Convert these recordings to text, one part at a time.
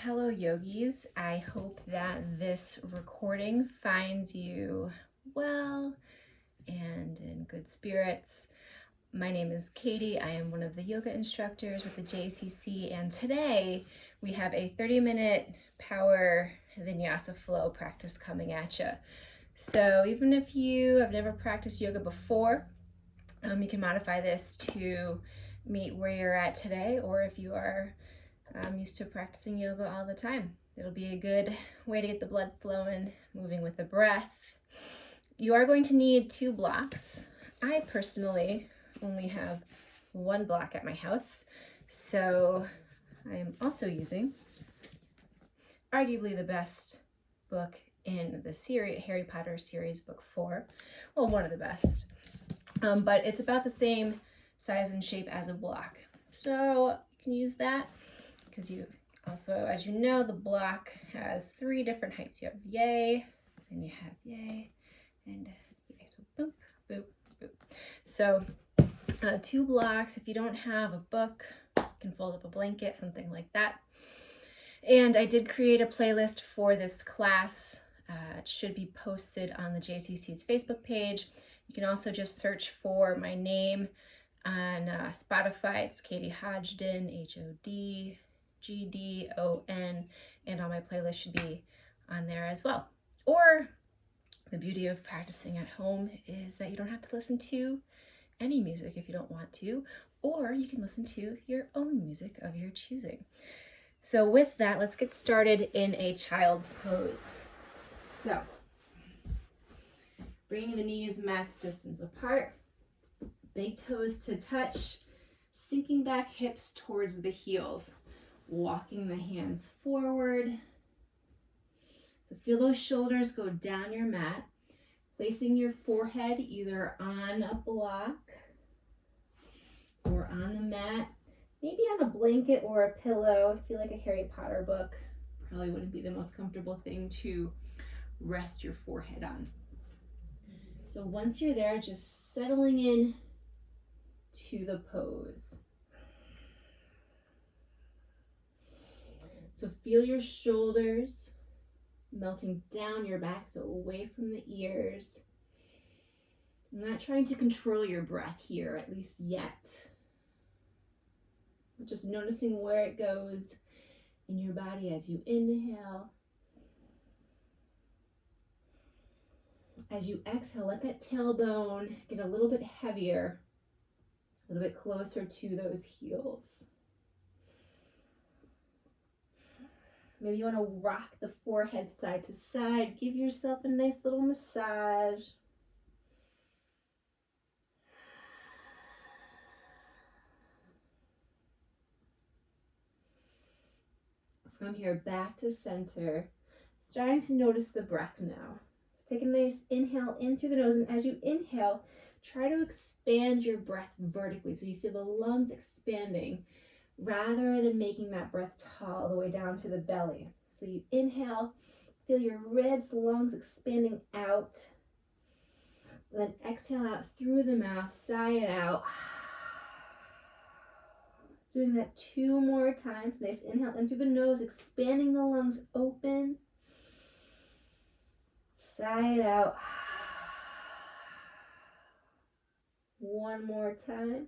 Hello, yogis. I hope that this recording finds you well and in good spirits. My name is Katie. I am one of the yoga instructors with the JCC, and today we have a 30-minute power Vinyasa flow practice coming at you. So even if you have never practiced yoga before, you can modify this to meet where you're at today, or if you are used to practicing yoga all the time, it'll be a good way to get the blood flowing, moving with the breath. You are going to need 2 blocks. I personally only have 1 block at my house, so I'm also using arguably the best book in the series, Harry Potter series, book 4. Well, one of the best, but it's about the same size and shape as a block, so you can use that. Because you also, as you know, the block has 3 different heights. You have yay, and you have yay, and yay. So boop, boop, boop. So 2 blocks. If you don't have a book, you can fold up a blanket, something like that. And I did create a playlist for this class. It should be posted on the JCC's Facebook page. You can also just search for my name on Spotify. It's Katie Hodgdon, HODGDON, and all my playlists should be on there as well. Or the beauty of practicing at home is that you don't have to listen to any music if you don't want to, or you can listen to your own music of your choosing. So with that, let's get started in a child's pose. So, bringing the knees max distance apart, big toes to touch, sinking back hips towards the heels, walking the hands forward. So feel those shoulders go down your mat, placing your forehead either on a block or on the mat, maybe on a blanket or a pillow. I feel like a Harry Potter book probably wouldn't be the most comfortable thing to rest your forehead on. So once you're there, just settling in to the pose. So feel your shoulders melting down your back, so away from the ears. I'm not trying to control your breath here, at least yet. Just noticing where it goes in your body as you inhale. As you exhale, let that tailbone get a little bit heavier, a little bit closer to those heels. Maybe you want to rock the forehead side to side. Give yourself a nice little massage. From here, back to center. Starting to notice the breath now. Just take a nice inhale in through the nose, and as you inhale, try to expand your breath vertically so you feel the lungs expanding rather than making that breath tall all the way down to the belly. So you inhale, feel your ribs, lungs expanding out. Then exhale out through the mouth, sigh it out. Doing that 2 more times. Nice inhale in through the nose, expanding the lungs open. Sigh it out. 1 more time.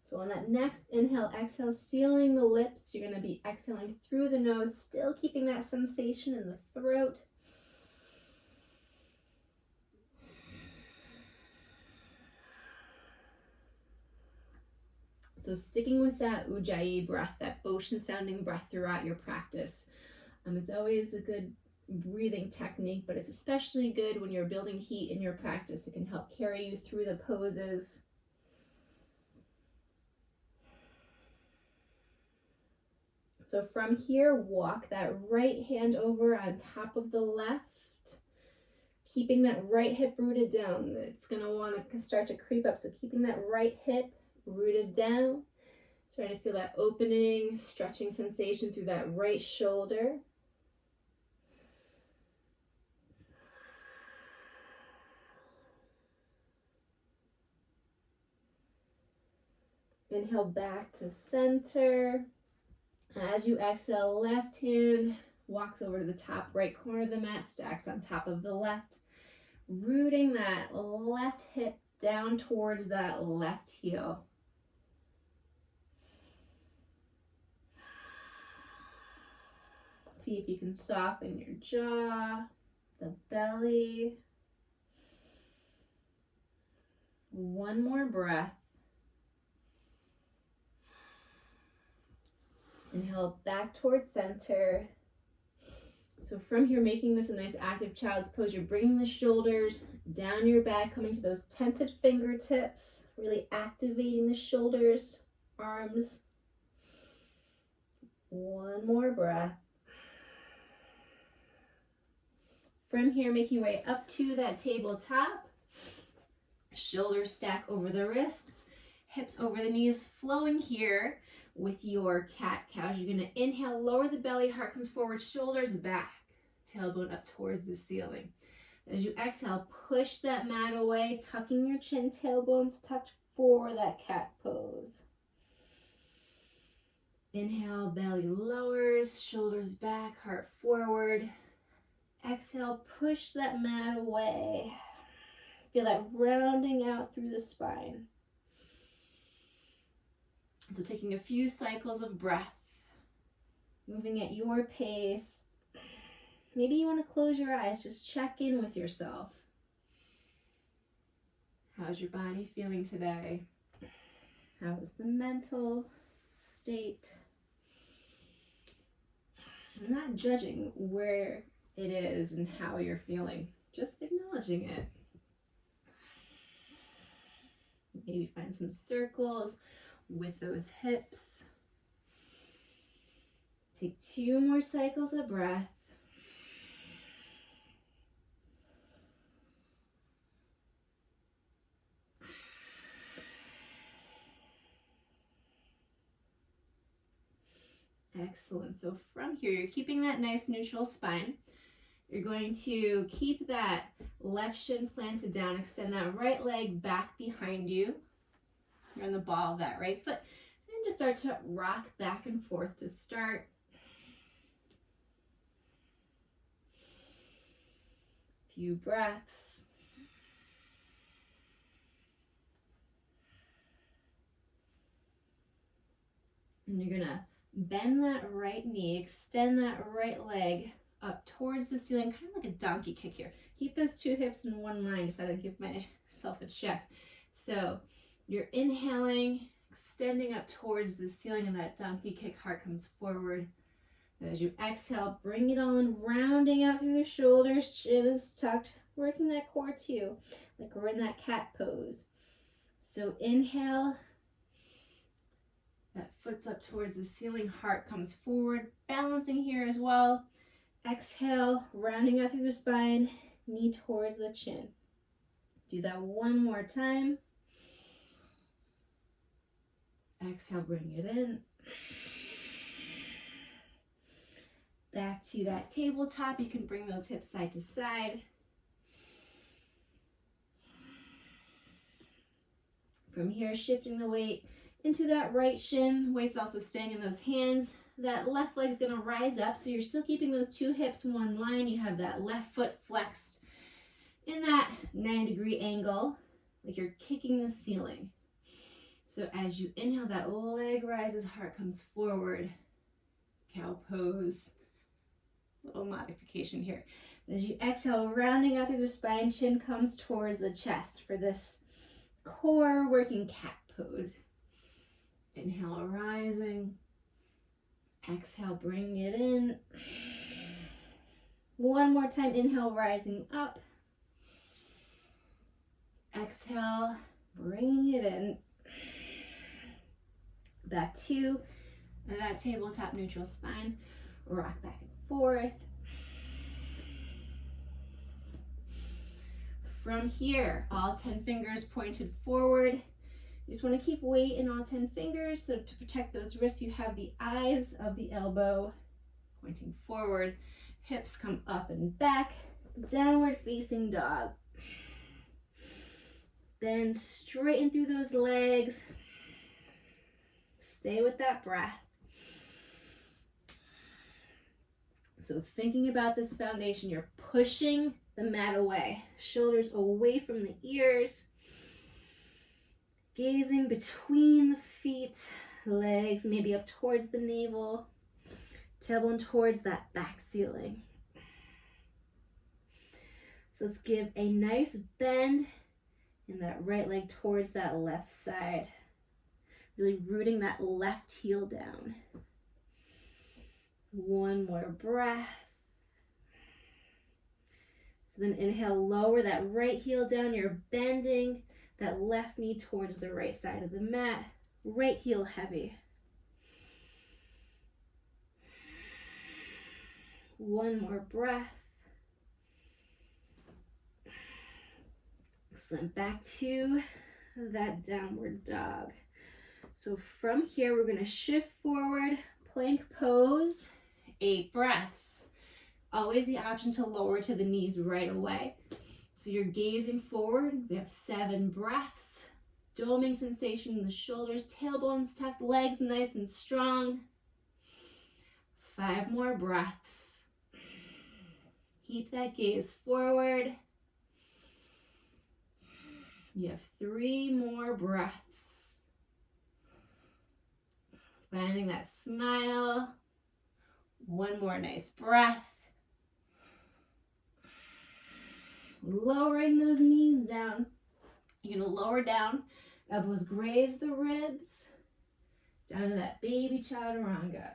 So on that next inhale, exhale, sealing the lips, you're going to be exhaling through the nose, still keeping that sensation in the throat. So sticking with that ujjayi breath, that ocean sounding breath throughout your practice. It's always a good breathing technique, but it's especially good when you're building heat in your practice. It can help carry you through the poses. So from here, walk that right hand over on top of the left, keeping that right hip rooted down. It's going to want to start to creep up, so keeping that right hip rooted down. Starting to feel that opening, stretching sensation through that right shoulder. Inhale back to center. As you exhale, left hand walks over to the top right corner of the mat, stacks on top of the left, rooting that left hip down towards that left heel. See if you can soften your jaw, the belly. One more breath. Inhale back towards center. So from here, making this a nice active child's pose, you're bringing the shoulders down your back, coming to those tented fingertips, really activating the shoulders, arms. One more breath. From here, making your way up to that tabletop. Shoulders stack over the wrists, hips over the knees, flowing here with your cat-cow. You're going to inhale, lower the belly, heart comes forward, shoulders back, tailbone up towards the ceiling. As you exhale, push that mat away, tucking your chin, tailbones tucked for that cat pose. Inhale, belly lowers, shoulders back, heart forward. Exhale, push that mat away. Feel that rounding out through the spine. So taking a few cycles of breath, moving at your pace. Maybe you want to close your eyes, just check in with yourself. How's your body feeling today? How is the mental state? I'm not judging where it is and how you're feeling, just acknowledging it. Maybe find some circles with those hips. Take 2 more cycles of breath. Excellent. So from here, you're keeping that nice neutral spine. You're going to keep that left shin planted down, extend that right leg back behind you. You're on the ball of that right foot. And just start to rock back and forth to start. Few breaths. And you're going to bend that right knee, extend that right leg up towards the ceiling, kind of like a donkey kick here. Keep those 2 hips in one line. Just had to give myself a check. So you're inhaling, extending up towards the ceiling, and that donkey kick, heart comes forward. And as you exhale, bring it all in, rounding out through the shoulders, chin is tucked, working that core too, like we're in that cat pose. So inhale, that foot's up towards the ceiling, heart comes forward, balancing here as well. Exhale, rounding out through the spine, knee towards the chin. Do that one more time. Exhale, bring it in. Back to that tabletop. You can bring those hips side to side. From here, shifting the weight into that right shin. Weight's also staying in those hands. That left leg's gonna rise up, so you're still keeping those 2 hips in one line. You have that left foot flexed in that 90-degree angle, like you're kicking the ceiling. So as you inhale, that leg rises, heart comes forward. Cow pose. Little modification here. As you exhale, rounding out through the spine, chin comes towards the chest for this core working cat pose. Inhale, rising. Exhale, bring it in. One more time, inhale, rising up. Exhale, bring it in. Back to that tabletop neutral spine. Rock back and forth. From here, all 10 fingers pointed forward. You just want to keep weight in all 10 fingers. So to protect those wrists, you have the eyes of the elbow pointing forward. Hips come up and back. Downward facing dog. Bend, straighten through those legs. Stay with that breath. So thinking about this foundation, you're pushing the mat away, shoulders away from the ears, gazing between the feet, legs maybe up towards the navel, tailbone towards that back ceiling. So let's give a nice bend in that right leg towards that left side, really rooting that left heel down. One more breath. So then inhale, lower that right heel down. You're bending that left knee towards the right side of the mat. Right heel heavy. One more breath. Excellent. Back to that downward dog. So from here, we're going to shift forward, plank pose, 8 breaths. Always the option to lower to the knees right away. So you're gazing forward. We have 7 breaths. Doming sensation in the shoulders, tailbones tucked, legs nice and strong. 5 more breaths. Keep that gaze forward. You have 3 more breaths. Finding that smile. 1 more nice breath. Lowering those knees down. You're going to lower down. Elbows graze the ribs. Down to that baby chaturanga.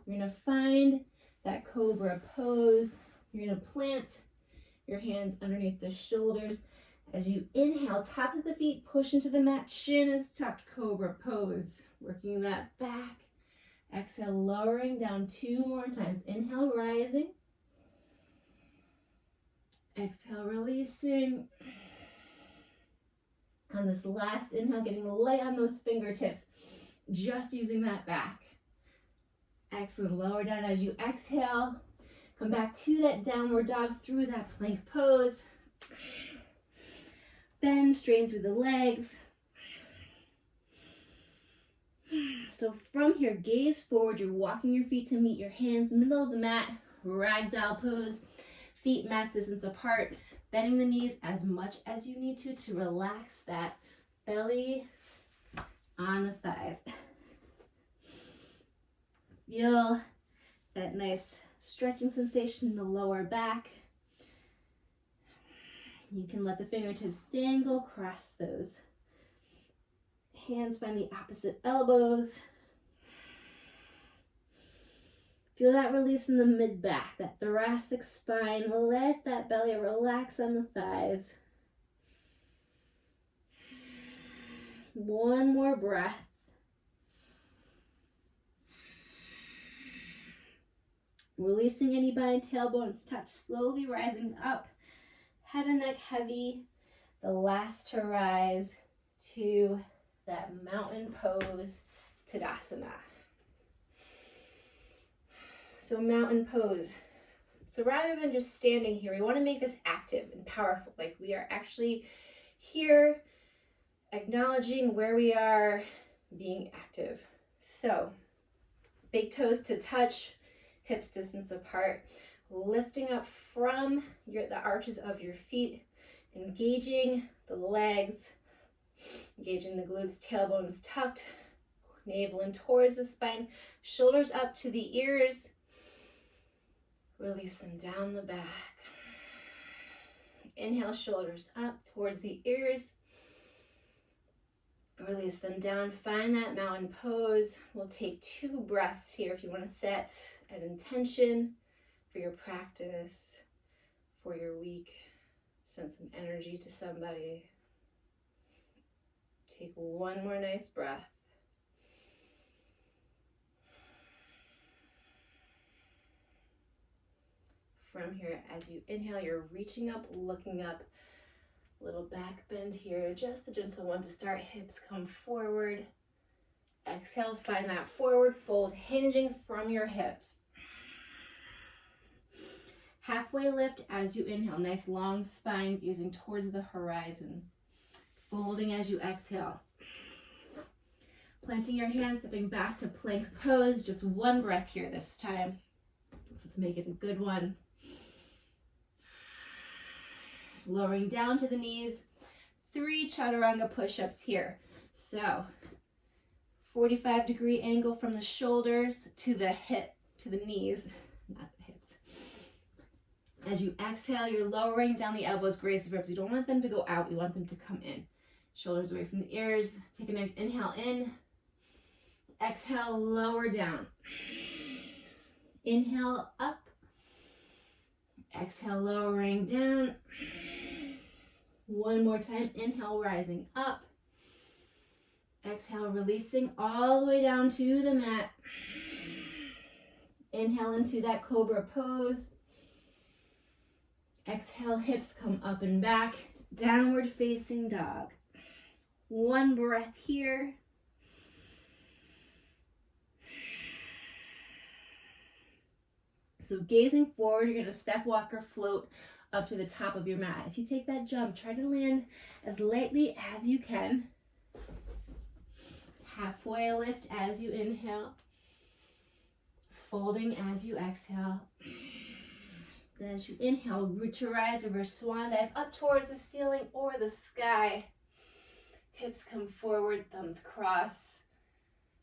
You're going to find that cobra pose. You're going to plant your hands underneath the shoulders. As you inhale, tops of the feet push into the mat. Chin is tucked, cobra pose. Working that back. Exhale, lowering down 2 more times. Inhale, rising. Exhale, releasing. On this last inhale, getting light on those fingertips. Just using that back. Excellent. Lower down as you exhale. Come back to that downward dog through that plank pose. Bend, straighten through the legs. So from here, gaze forward. You're walking your feet to meet your hands, middle of the mat, ragdoll pose. Feet max distance apart, bending the knees as much as you need to relax that belly on the thighs. Feel that nice stretching sensation in the lower back. You can let the fingertips dangle, cross those hands, find the opposite elbows. Feel that release in the mid-back, that thoracic spine. Let that belly relax on the thighs. 1 more breath. Releasing any bind, tailbones touch, slowly rising up. Head and neck heavy. The last to rise to that mountain pose, Tadasana. So mountain pose. So rather than just standing here, we want to make this active and powerful. Like we are actually here, acknowledging where we are, being active. So big toes to touch, hips distance apart, lifting up from the arches of your feet, engaging the legs, engaging the glutes, tailbones tucked, navel in towards the spine, shoulders up to the ears. Release them down the back. Inhale, shoulders up towards the ears. Release them down. Find that mountain pose. We'll take 2 breaths here if you want to set an intention for your practice, for your week. Send some energy to somebody. Take 1 more nice breath. From here, as you inhale, you're reaching up, looking up. Little back bend here, just a gentle one to start. Hips come forward. Exhale, find that forward fold, hinging from your hips. Halfway lift as you inhale. Nice long spine, gazing towards the horizon. Folding as you exhale. Planting your hands, stepping back to plank pose. Just one breath here this time. So let's make it a good one. Lowering down to the knees. 3 chaturanga push-ups here. So 45-degree angle from the shoulders to the knees, not the hips. As you exhale, you're lowering down the elbows, grace the ribs. You don't want them to go out, you want them to come in. Shoulders away from the ears. Take a nice inhale in. Exhale, lower down. Inhale, up. Exhale, lowering down. One more time, inhale, rising up. Exhale, releasing all the way down to the mat. Inhale into that cobra pose. Exhale, hips come up and back. Downward facing dog. One breath here. So gazing forward, you're going to step, walk, or float up to the top of your mat. If you take that jump, try to land as lightly as you can. Halfway lift as you inhale. Folding as you exhale. Then as you inhale, root to rise, reverse swan dive up towards the ceiling or the sky. Hips come forward, thumbs cross.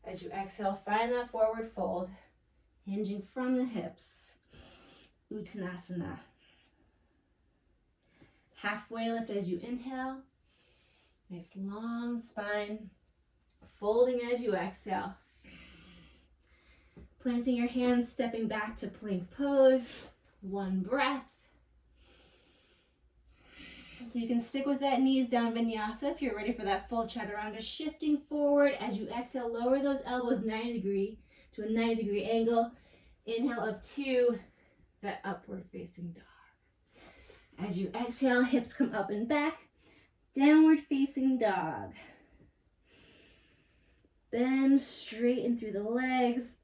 As you exhale, find that forward fold, hinging from the hips. Uttanasana. Halfway lift as you inhale. Nice long spine. Folding as you exhale. Planting your hands, stepping back to plank pose. One breath. So you can stick with that knees down vinyasa if you're ready for that full chaturanga. Shifting forward as you exhale, lower those elbows 90 degree to a 90 degree angle. Inhale up to that upward facing dog. As you exhale, hips come up and back. Downward facing dog. Bend, straighten through the legs.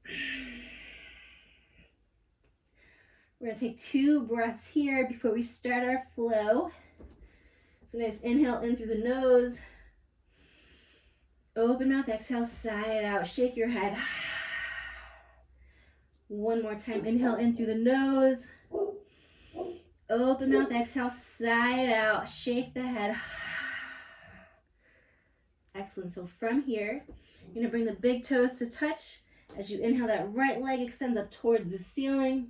We're gonna take 2 breaths here before we start our flow. So nice inhale in through the nose. Open mouth, exhale, side out. Shake your head. One more time, inhale in through the nose. Open mouth, exhale, side out. Shake the head. Excellent. So from here, you're going to bring the big toes to touch. As you inhale, that right leg extends up towards the ceiling.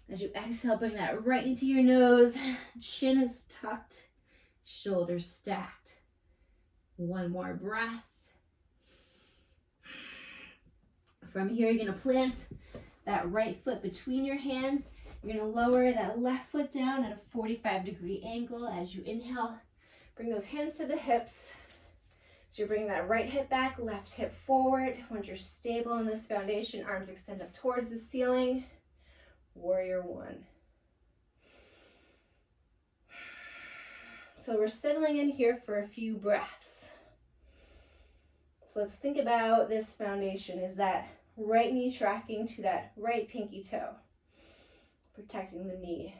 As you exhale, bring that right into your nose. Chin is tucked, shoulders stacked. One more breath. From here, you're going to plant that right foot between your hands. You're going to lower that left foot down at a 45-degree angle. As you inhale, bring those hands to the hips. So you're bringing that right hip back, left hip forward. Once you're stable in this foundation, arms extend up towards the ceiling. Warrior one. So we're settling in here for a few breaths. So let's think about this foundation. Is that right knee tracking to that right pinky toe, protecting the knee?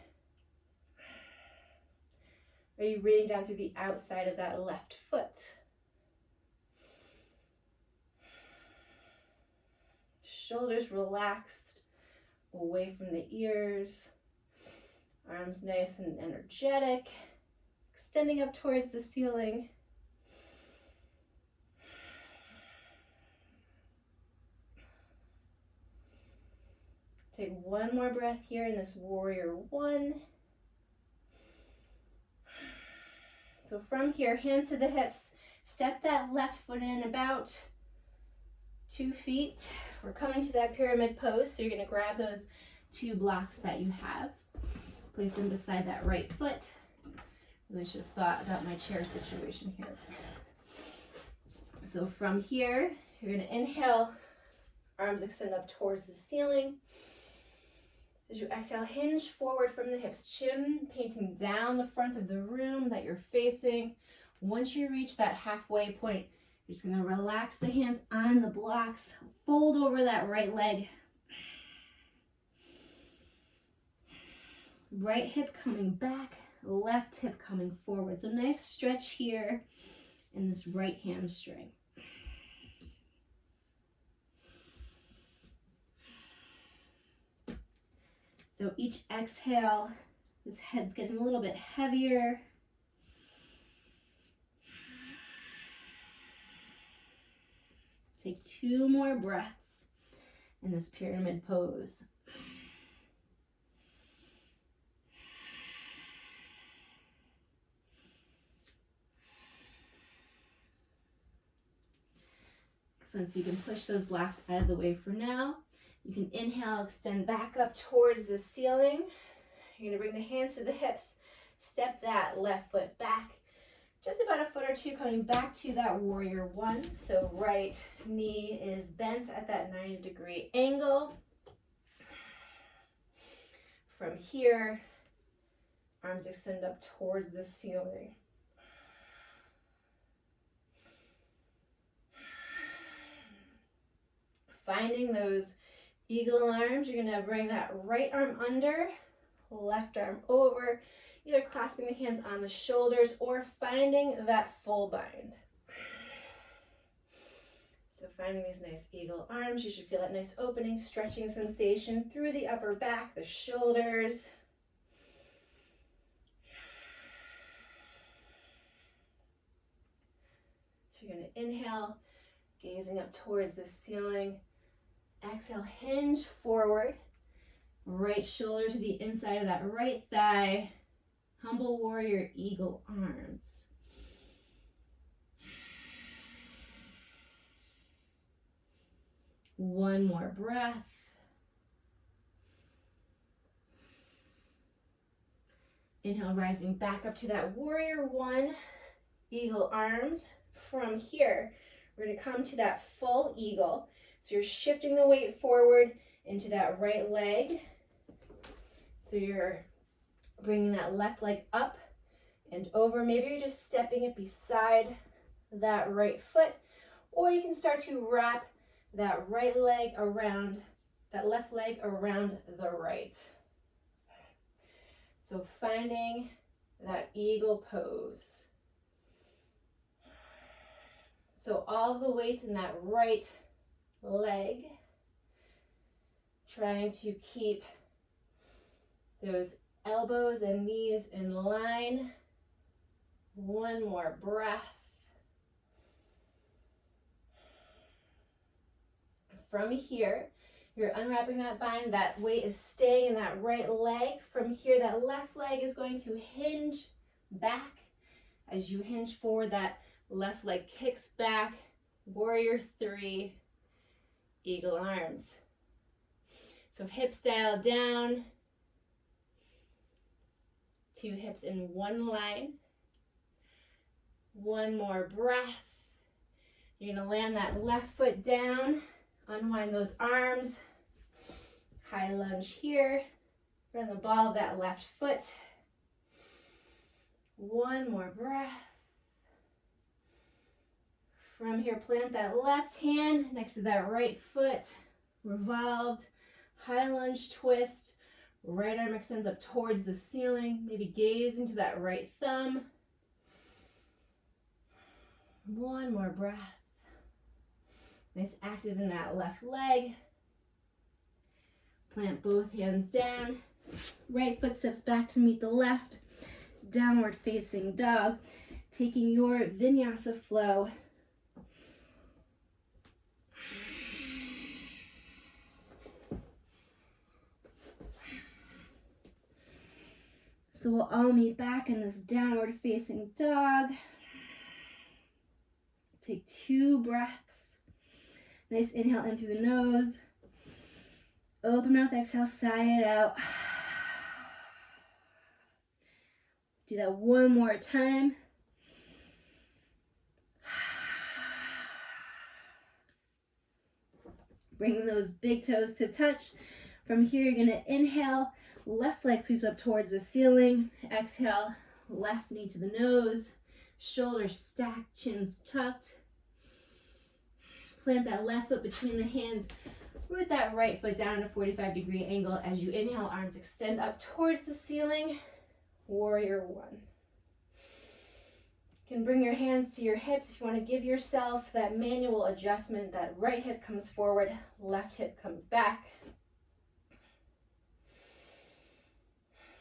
Are you reading down through the outside of that left foot? Shoulders relaxed, away from the ears. Arms nice and energetic, extending up towards the ceiling. Take one more breath here in this warrior one. So from here, hands to the hips, step that left foot in about 2 feet. We're coming to that pyramid pose, so you're going to grab those 2 blocks that you have, place them beside that right foot. Really should have thought about my chair situation here. So from here, you're going to inhale, arms extend up towards the ceiling. As you exhale, hinge forward from the hips, chin painting down the front of the room that you're facing. Once you reach that halfway point, you're just going to relax the hands on the blocks, fold over that right leg. Right hip coming back, left hip coming forward. So nice stretch here in this right hamstring. So each exhale, this head's getting a little bit heavier. Take 2 more breaths in this pyramid pose. Since you can push those blocks out of the way for now, you can inhale, extend back up towards the ceiling. You're gonna bring the hands to the hips, step that left foot back, just about a foot or two, coming back to that warrior one. So right knee is bent at that 90-degree angle. From here, arms extend up towards the ceiling. Finding those eagle arms, you're gonna bring that right arm under, left arm over, either clasping the hands on the shoulders or finding that full bind. So finding these nice eagle arms, you should feel that nice opening, stretching sensation through the upper back, the shoulders. So you're gonna inhale, gazing up towards the ceiling. Exhale, hinge forward, right shoulder to the inside of that right thigh. Humble warrior, eagle arms. One more breath. Inhale, rising back up to that warrior one, eagle arms. From here, we're gonna come to that full eagle. So you're shifting the weight forward into that right leg. So you're bringing that left leg up and over. Maybe you're just stepping it beside that right foot, or you can start to wrap that right leg around, that left leg around the right. So finding that eagle pose. So all the weights in that right leg, trying to keep those elbows and knees in line. One more breath. From here, you're unwrapping that bind. That weight is staying in that right leg. From here, that left leg is going to hinge back. As you hinge forward, that left leg kicks back. Warrior three, eagle arms. So hips dial down. 2 hips in one line. One more breath. You're gonna land that left foot down. Unwind those arms. High lunge here. Run the ball of that left foot. One more breath. From here, plant that left hand next to that right foot. Revolved. High lunge twist. Right arm extends up towards the ceiling. Maybe gazing to that right thumb. One more breath. Nice active in that left leg. Plant both hands down. Right foot steps back to meet the left. Downward facing dog. Taking your Vinyasa flow. So we'll all meet back in this downward facing dog. Take 2 breaths. Nice inhale in through the nose. Open mouth, exhale, sigh it out. Do that one more time. Bringing those big toes to touch. From here, you're gonna inhale, left leg sweeps up towards the ceiling. Exhale, left knee to the nose. Shoulders stacked, chins tucked. Plant that left foot between the hands. Root that right foot down at a 45-degree angle. As you inhale, arms extend up towards the ceiling. Warrior one. You can bring your hands to your hips if you want to give yourself that manual adjustment. That right hip comes forward, left hip comes back.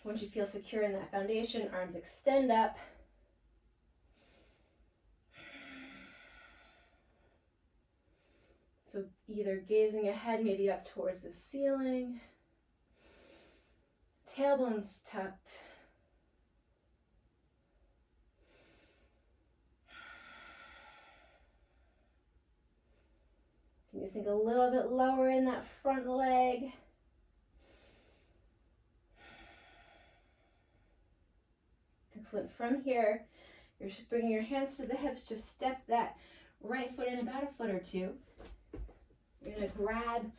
Once you feel secure in that foundation, arms extend up. So either gazing ahead, maybe up towards the ceiling, tailbones tucked. Can you sink a little bit lower in that front leg? Excellent. From here, you're just bringing your hands to the hips. Just step that right foot in about a foot or two. You're going to grab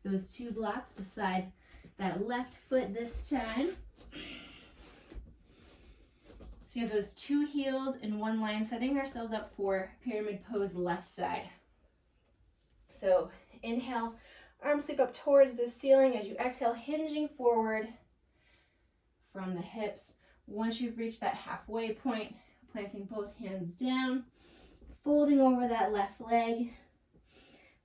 those two blocks beside that left foot this time. So you have those two heels in one line, setting ourselves up for pyramid pose left side. So inhale, arms sweep up towards the ceiling. As you exhale, hinging forward from the hips. Once you've reached that halfway point, planting both hands down, folding over that left leg.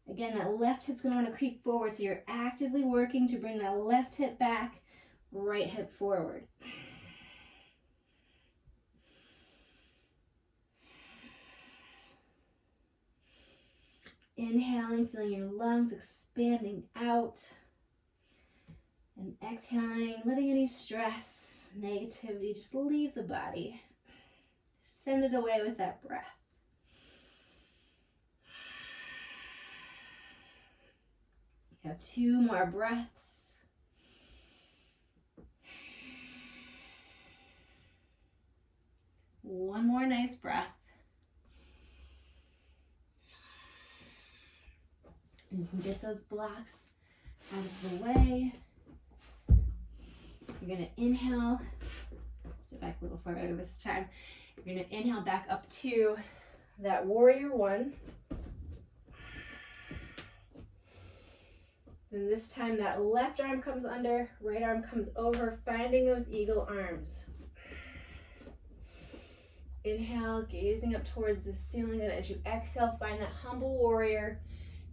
Again, that left hip's going to want to creep forward, so you're actively working to bring that left hip back, right hip forward. Inhaling, feeling your lungs expanding out. And exhaling, letting any stress, negativity just leave the body. Send it away with that breath. You have 2 more breaths. One more nice breath. And you can get those blocks out of the way. You're going to inhale. Sit back a little further this time. You're going to inhale back up to that warrior one. Then this time that left arm comes under, right arm comes over, finding those eagle arms. Inhale, gazing up towards the ceiling. Then as you exhale, find that humble warrior.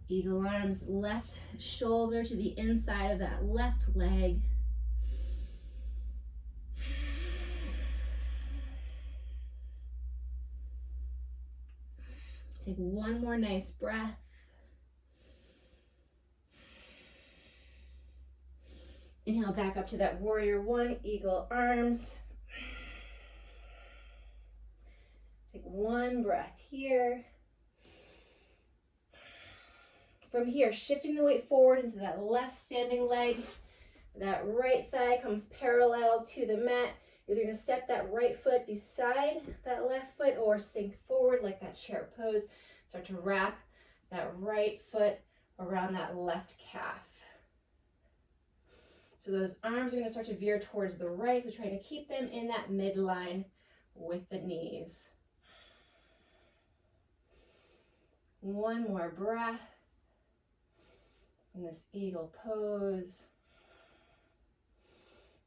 Eagle arms, left shoulder to the inside of that left leg. Take one more nice breath. Inhale back up to that warrior one, eagle arms. Take one breath here. From here, shifting the weight forward into that left standing leg. That right thigh comes parallel to the mat. You're either going to step that right foot beside that left foot or sink forward like that chair pose. Start to wrap that right foot around that left calf. So those arms are going to start to veer towards the right, so trying to keep them in that midline with the knees. One more breath in this eagle pose.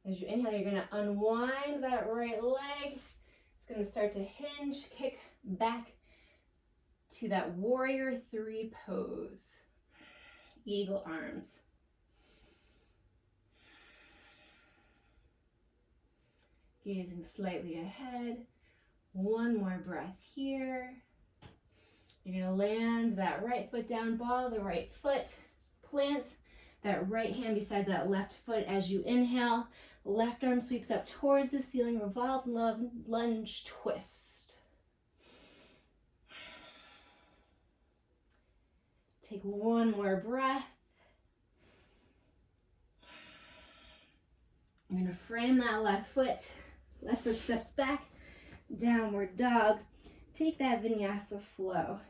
As you inhale, you're going to unwind that right leg. It's going to start to hinge, kick back to that warrior 3 pose. Eagle arms. Gazing slightly ahead. One more breath here. You're going to land that right foot down, ball the right foot, plant that right hand beside that left foot as you inhale. Left arm sweeps up towards the ceiling, revolve, lunge, twist. Take one more breath. I'm going to frame that left foot steps back, downward dog. Take that Vinyasa flow.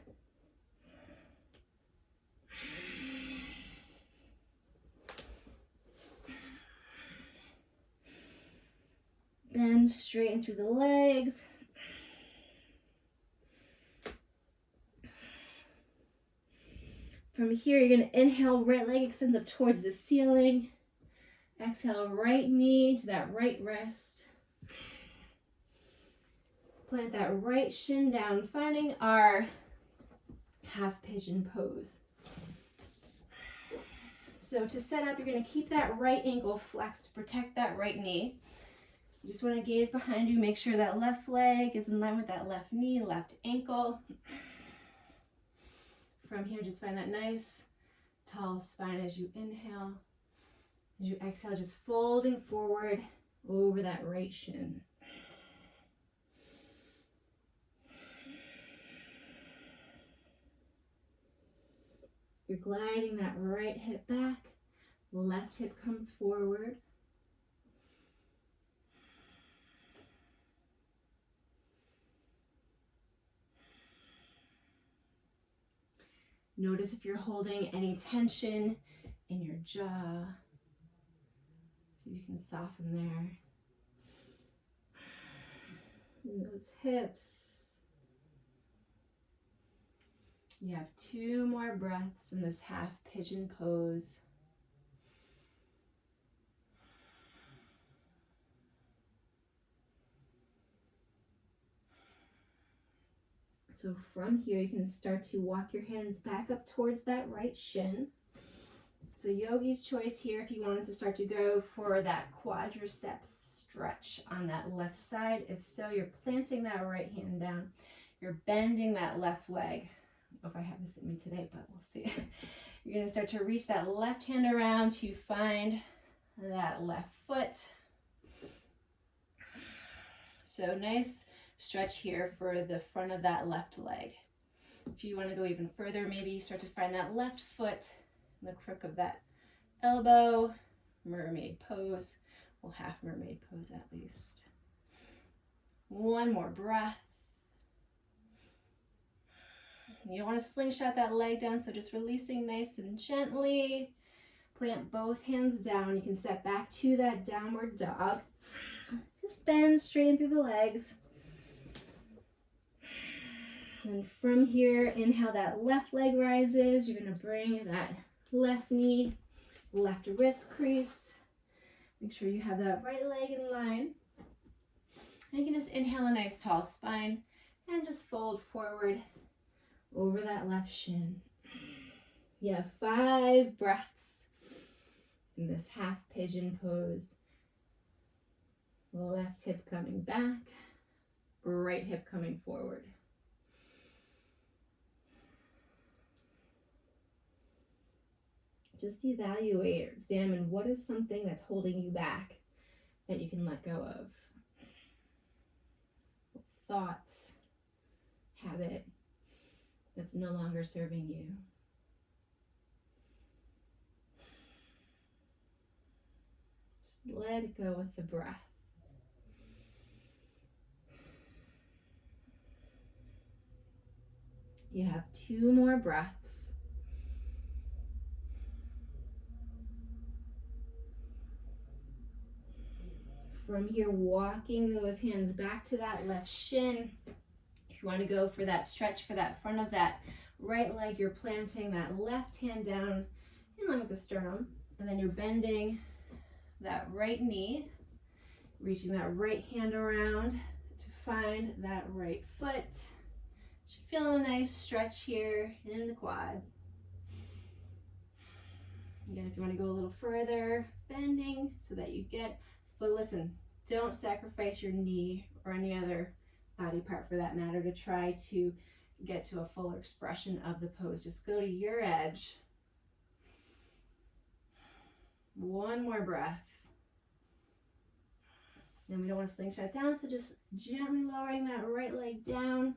Bend, straighten through the legs. From here, you're going to inhale, right leg extends up towards the ceiling. Exhale, right knee to that right wrist. Plant that right shin down, finding our half pigeon pose. So to set up, you're going to keep that right ankle flexed to protect that right knee. You just want to gaze behind you, make sure that left leg is in line with that left knee, left ankle. From here, just find that nice, tall spine as you inhale. As you exhale, just folding forward over that right shin. You're gliding that right hip back, left hip comes forward. Notice if you're holding any tension in your jaw. See if you can soften there. And those hips. You have 2 more breaths in this half pigeon pose. So from here, you can start to walk your hands back up towards that right shin. So yogi's choice here, if you wanted to start to go for that quadriceps stretch on that left side. If so, you're planting that right hand down. You're bending that left leg. I don't know if I have this in me today, but we'll see. You're going to start to reach that left hand around to find that left foot. So nice stretch here for the front of that left leg. If you want to go even further, maybe you start to find that left foot in the crook of that elbow, mermaid pose. Well, half mermaid pose at least. 1 more breath. You don't want to slingshot that leg down, so just releasing nice and gently. Plant both hands down. You can step back to that downward dog. Just bend, straighten through the legs. And from here, inhale, that left leg rises. You're going to bring that left knee, left wrist crease. Make sure you have that right leg in line. And you can just inhale a nice tall spine and just fold forward over that left shin. You have 5 breaths in this half pigeon pose. Left hip coming back, right hip coming forward. Just evaluate or examine what is something that's holding you back that you can let go of. Thought, habit that's no longer serving you. Just let it go with the breath. You have 2 more breaths. From here, walking those hands back to that left shin. If you want to go for that stretch for that front of that right leg, you're planting that left hand down in line with the sternum. And then you're bending that right knee, reaching that right hand around to find that right foot. Should feel a nice stretch here in the quad. Again, if you want to go a little further, bending so that you get, but listen, don't sacrifice your knee or any other body part for that matter to try to get to a fuller expression of the pose. Just go to your edge. 1 more breath. And we don't want to slingshot down, so just gently lowering that right leg down.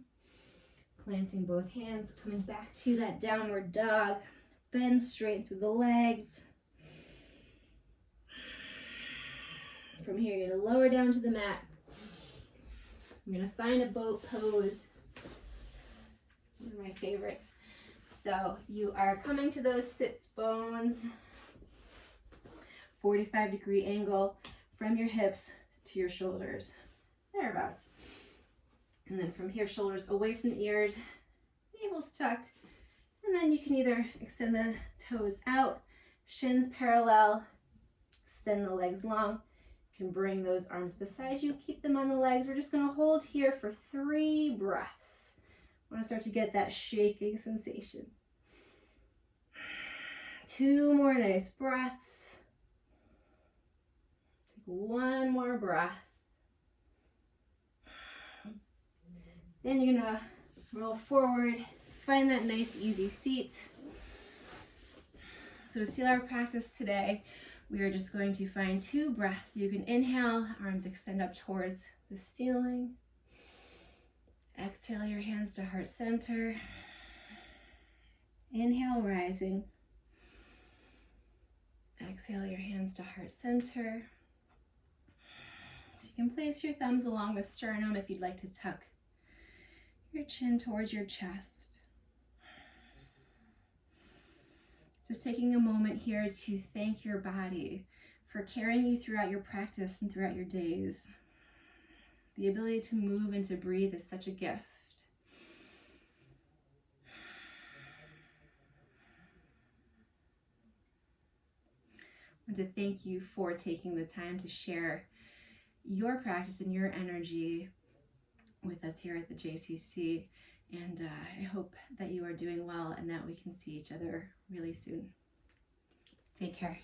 Planting both hands, coming back to that downward dog. Bend straight through the legs. From here, you're going to lower down to the mat. You're going to find a boat pose. One of my favorites. So you are coming to those sits bones. 45-degree angle from your hips to your shoulders. Thereabouts. And then from here, shoulders away from the ears, navel's tucked. And then you can either extend the toes out, shins parallel, extend the legs long. You can bring those arms beside you, keep them on the legs. We're just going to hold here for 3 breaths. I want to start to get that shaking sensation. 2 more nice breaths. Take 1 more breath. Then you're gonna roll forward, find that nice easy seat. So to seal our practice today, we are just going to find 2 breaths. You can inhale, arms extend up towards the ceiling. Exhale your hands to heart center. Inhale, rising. Exhale your hands to heart center. So you can place your thumbs along the sternum if you'd like to tuck your chin towards your chest. Just taking a moment here to thank your body for carrying you throughout your practice and throughout your days. The ability to move and to breathe is such a gift. I want to thank you for taking the time to share your practice and your energy with us here at the JCC. And I hope that you are doing well and that we can see each other really soon. Take care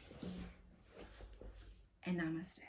and namaste.